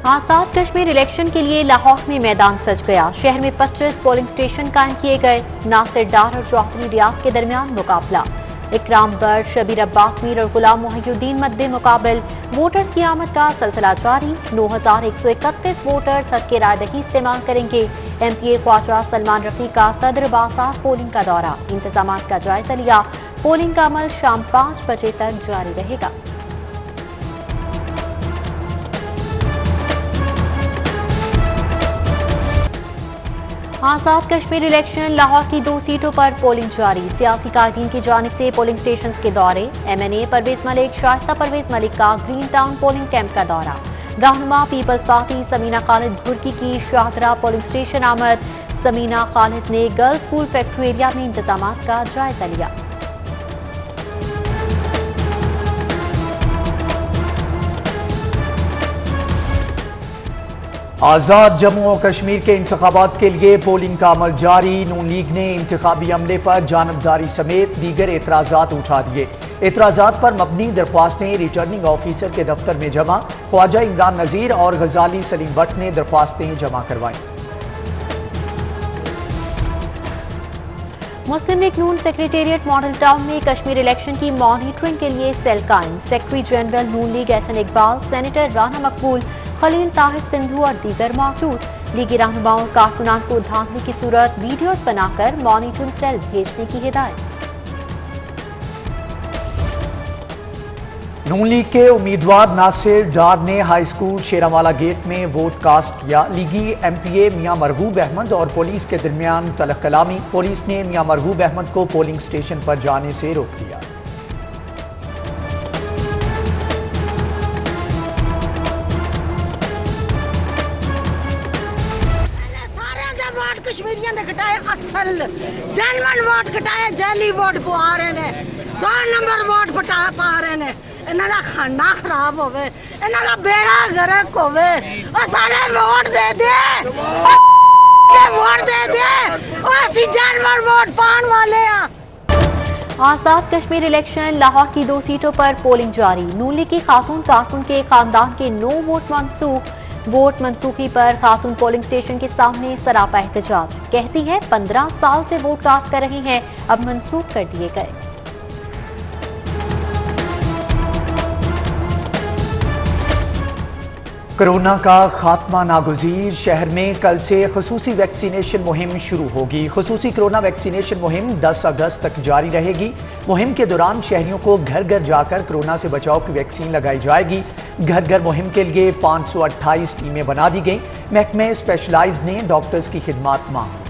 Azad Kashmir election के लिए लाहौर में मैदान सज गया। शहर में 25 पोलिंग स्टेशन कायम किए गए। नासिर डार और चौधरी रियाज के दरमियान मुकाबला। इकराम बर्ड, शबीर अब्बास मीर और गुलाम मोहिउद्दीन मद्दे मुकाबल। वोटर्स की आमद का सिलसिला जारी। 9131 वोटर्स हक के राय दही इस्तेमाल करेंगे। MPA ख्वाजा सलमान रफी का सदर बाजार पोलिंग का दौरा। इंतजाम का जायजा लिया। पोलिंग का अमल शाम 5 बजे तक जारी रहेगा। आज़ाद कश्मीर इलेक्शन लाहौर की 2 सीटों पर पोलिंग जारी। सियासी कायदीन की जानिब से पोलिंग स्टेशन के दौरे। MNA परवेज मलिक, शाइस्ता परवेज मलिक का ग्रीन टाउन पोलिंग कैंप का दौरा। रहनुमा पीपल्स पार्टी समीना खालिद घुर्की की शाहदरा पोलिंग स्टेशन आमद। समीना खालिद ने गर्ल्स स्कूल फैक्ट्री एरिया में इंतजाम का जायजा लिया। आज़ाद जम्मू और कश्मीर के इंतखाबात के लिए पोलिंग का अमल जारी। नून लीग ने इंतखाबी अमले पर जानबदारी समेत दीगर एतराज़ात उठा दिए। एतराज़ात पर मबनी दरख्वास्तें रिटर्निंग ऑफिसर के दफ्तर में जमा। ख्वाजा इमरान नज़ीर और गजाली सलीम भट्ट ने दरख्वास्तें जमा करवाईं। मुस्लिम लीग नून सेक्रेटेरिएट मॉडल टाउन में कश्मीर इलेक्शन की मॉनिटरिंग के लिए सेल कायम। सेक्रेटरी जनरल नून लीग एहसन इकबाल, सेनेटर राना मकबूल, खलील ताहिर सिंधु और दीगर मौजूद। लीगी रहनुमाओं और कारकुनान को धांधली की सूरत वीडियोस बनाकर मॉनिटरिंग सेल भेजने की हिदायत। नून लीग के उम्मीदवार नासिर डार ने हाई स्कूल शेरावाला गेट में वोट कास्ट किया। लीगी MPA मियां मरगूब अहमद और पुलिस के दरमियान तलख कलामी। पुलिस ने मियां मरगूब अहमद को पोलिंग स्टेशन पर जाने से रोक दिया। कश्मीरियों ने कटाए असल जेनवन वोट कटाए, जैली वोट पवा रहे ने, 2 नंबर वोट पा रहे ने। इन्हां दा खाना खराब होवे, इन्हां दा बेड़ा गर्क होवे। ओ सारे वोट दे दे, वोट दे दे, ओ असी जेनवन वोट पाने वाले हैं। आज़ाद कश्मीर इलेक्शन लाहौर की 2 सीटों पर पोलिंग जारी। नून लीग की खातून कारकुन के खानदान के 9 वोट मंसूख। वोट मंसूखी पर खातून पोलिंग स्टेशन के सामने सरापा एहतजाज। कहती है 15 साल से वोट कास्ट कर रही हैं, अब मंसूख कर दिए गए। कोरोना का खात्मा नागुज़ीर। शहर में कल से खसूसी वैक्सीनेशन मुहिम शुरू होगी। खसूसी कोरोना वैक्सीनेशन मुहिम 10 अगस्त तक जारी रहेगी। मुहिम के दौरान शहरियों को घर घर जाकर कोरोना से बचाव की वैक्सीन लगाई जाएगी। घर घर मुहिम के लिए 528 टीमें बना दी गई। महकमे स्पेशलाइज्ड ने डॉक्टर्स की खिदमात मांगी।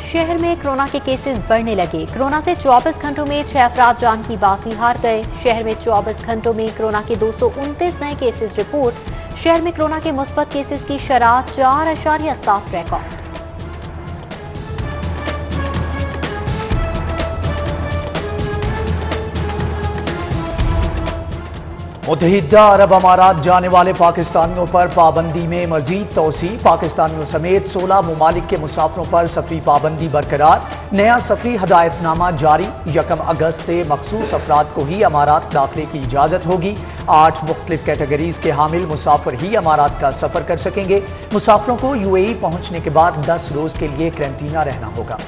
शहर में कोरोना के केसेस बढ़ने लगे। कोरोना से 24 घंटों में 6 अफराद जान की बाजी हार गए। शहर में 24 घंटों में कोरोना के 229 नए केसेस रिपोर्ट। शहर में कोरोना के मुस्बत केसेस की शरह 4.7 रिकॉर्ड। मुत्तहिदा अरब अमारात जाने वाले पाकिस्तानियों पर पाबंदी में मजीद तोसी। पाकिस्तानियों समेत 16 ममालिक के मुसाफिरों पर सफरी पाबंदी बरकरार। नया सफरी हदायतनामा जारी। 1 अगस्त से मखसूस अफराद को ही अमारात दाखिले की इजाज़त होगी। 8 मुख्तलिफ कैटेगरीज के हामिल मुसाफिर ही अमारात का सफर कर सकेंगे। मुसाफिरों को UAE पहुंचने के बाद 10 रोज के लिए क्वारंटीना रहना होगा।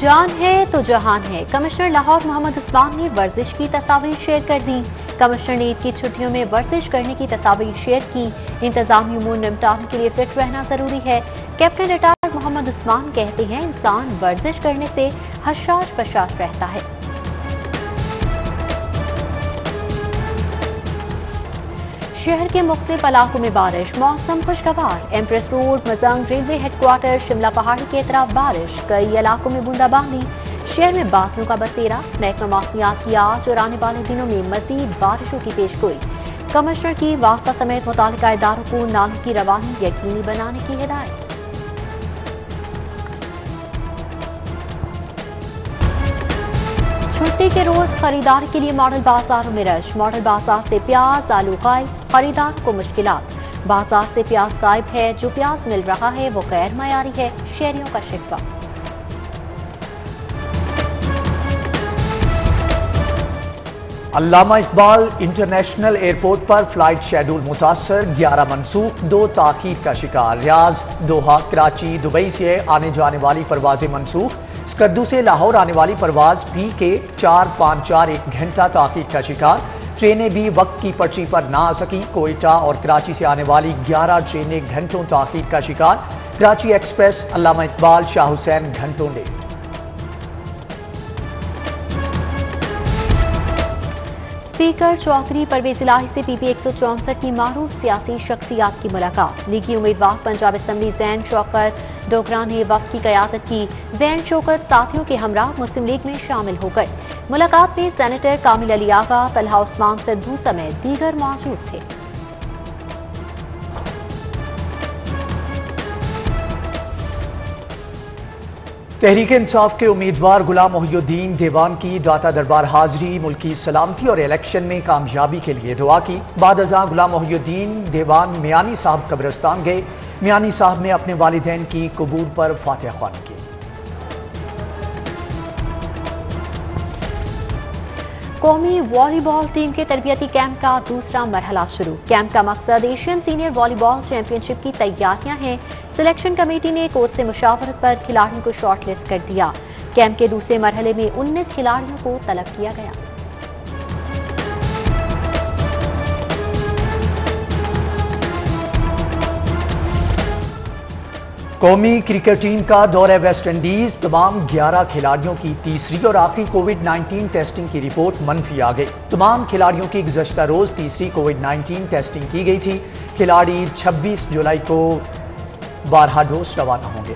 जान है तो जहान है। कमिश्नर लाहौर मोहम्मद उस्मान ने वर्जिश की तस्वीर शेयर कर दी। कमिश्नर ने ईद की छुट्टियों में वर्जिश करने की तस्वीर शेयर की। इंतजामी उमूर निपटाने के लिए फिट रहना जरूरी है। कैप्टन रिटायर्ड मोहम्मद उस्मान कहते हैं इंसान वर्जिश करने से हशाश बशाश रहता है। शहर के मुख्तलिफ इलाकों में बारिश। मौसम खुशगवार। Empress road, Mozang, railway headquarter, Shimla Pahari के तरफ बारिश। कई इलाकों में बूंदाबांदी। शहर में बादलों का बसेरा। महकमा मौसमियात की आज और आने वाले दिनों में मजीद बारिशों की पेशगोई। कमिश्नर की वास्ता समेत मुतालिका इदारों को नालों की रवानी यकीनी बनाने की हिदायत। छुट्टी के रोज खरीदारी के लिए मॉडल बाजारों में रश। मॉडल बाजार से प्याज, आलू गायब। खरीदार को मुश्किलात। बाजार से प्याज गायब है। जो प्याज मिल रहा है वो गैर मयारी है। शहरियों का शिकवा। علامہ اقبال انٹرنیشنل ایئرپورٹ پر فلائٹ شیڈول متاثر، 11 منسوخ، 2 تاخیر کا شکار۔ ریاض، دوحہ، کراچی، دبئی سے آنے جانے والی پروازیں منسوخ۔ اسکردو سے لاہور آنے والی پرواز پی کے 454 1 گھنٹہ تاخیر کا شکار۔ ٹرینیں بھی وقت کی پرچی پر نہ آ سکیں۔ کوئٹہ اور کراچی سے آنے والی 11 ٹرینیں گھنٹوں تاخیر کا شکار۔ کراچی ایکسپریس علامہ اقبال شاہ حسین گھنٹوں لیٹ۔ اسپیکر چودھری پرویز الہی سے پی پی 164 کی معروف سیاسی شخصیات کی ملاقات۔ لیگی امیدوار پنجاب اسمبلی زین شوکت ڈوگرہ نے وفد کی قیادت کی۔ زین شوکت ساتھیوں کے ہمراہ مسلم لیگ میں شامل ہو گئے۔ ملاقات میں سینیٹر کامل علی آغا، طلحہ عثمان سدھو سمیت دیگر موجود تھے۔ تحریک انصاف کے امیدوار غلام محی الدین دیوان کی داتا دربار حاضری، ملکی سلامتی اور الیکشن میں کامیابی کے لیے دعا کی۔ بعد ازاں غلام محی الدین دیوان میانی صاحب قبرستان گئے۔ میانی صاحب نے اپنے والدین کی قبور پر فاتحہ خوانی کی۔ قومی والی بال ٹیم کے تربیتی کیمپ کا دوسرا مرحلہ شروع۔ کیمپ کا مقصد ایشین سینئر والی بال چیمپئن شپ کی تیاریاں ہیں۔ سلیکشن کمیٹی نے کوچ سے مشاورت پر کھلاڑیوں کو شارٹ لسٹ کر دیا۔ کیمپ کے دوسرے مرحلے میں 19 کھلاڑیوں کو طلب کیا گیا۔ قومی کرکٹ ٹیم کا دورہ ویسٹ انڈیز، تمام 11 کھلاڑیوں کی تیسری اور آخری کووڈ-19 ٹیسٹنگ کی رپورٹ منفی آ گئی۔ تمام کھلاڑیوں کی گزشتہ روز تیسری کووڈ-19 ٹیسٹنگ کی گئی تھی۔ کھلاڑی 26 جولائی کو 12 ڈوز روانہ ہوں گے۔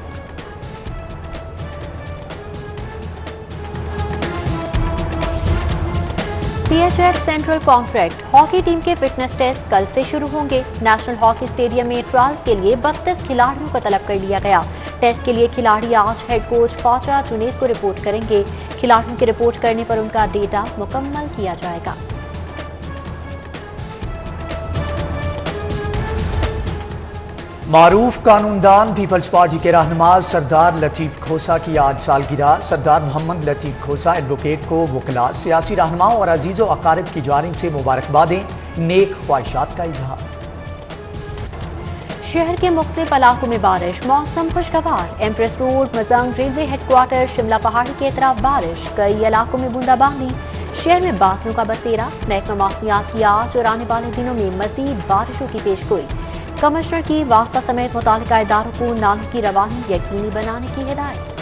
P H F central contract hockey team کے فٹنس ٹیسٹ کل سے شروع ہوں گے۔ نیشنل ہاکی اسٹیڈیم میں ٹرائلز کے لیے 32 کھلاڑیوں کو طلب کر لیا گیا۔ ٹیسٹ کے لیے کھلاڑی آج ہیڈ کوچ خواجہ جنید کو رپورٹ کریں گے۔ کھلاڑیوں کے رپورٹ کرنے پر ان کا ڈیٹا مکمل کیا جائے گا۔ معروف قانون دان پیپلز پارٹی کے رہنما سردار لطیف کھوسا کی آج سالگرہ۔ سردار محمد لطیف کھوسا ایڈوکیٹ کو وکلاء، سیاسی رہنماؤں اور عزیز و اقارب کی جانب سے مبارکبادیں، نیک خواہشات کا اظہار۔ شہر کے مختلف علاقوں میں بارش، موسم خوشگوار۔ Empress Road, Mozang, railway headquarters, Shimla Pahari کی طرف بارش، کئی علاقوں میں بوندا باندی۔ شہر میں بادلوں کا بسیرا۔ محکمہ موسمیات کی آج اور آنے والے دنوں میں مزید بارشوں کی پیش گوئی۔ کمشنر کی واسطہ سمیت متعلقہ اداروں کو نالوں کی روانی یقینی بنانے کی ہدایت۔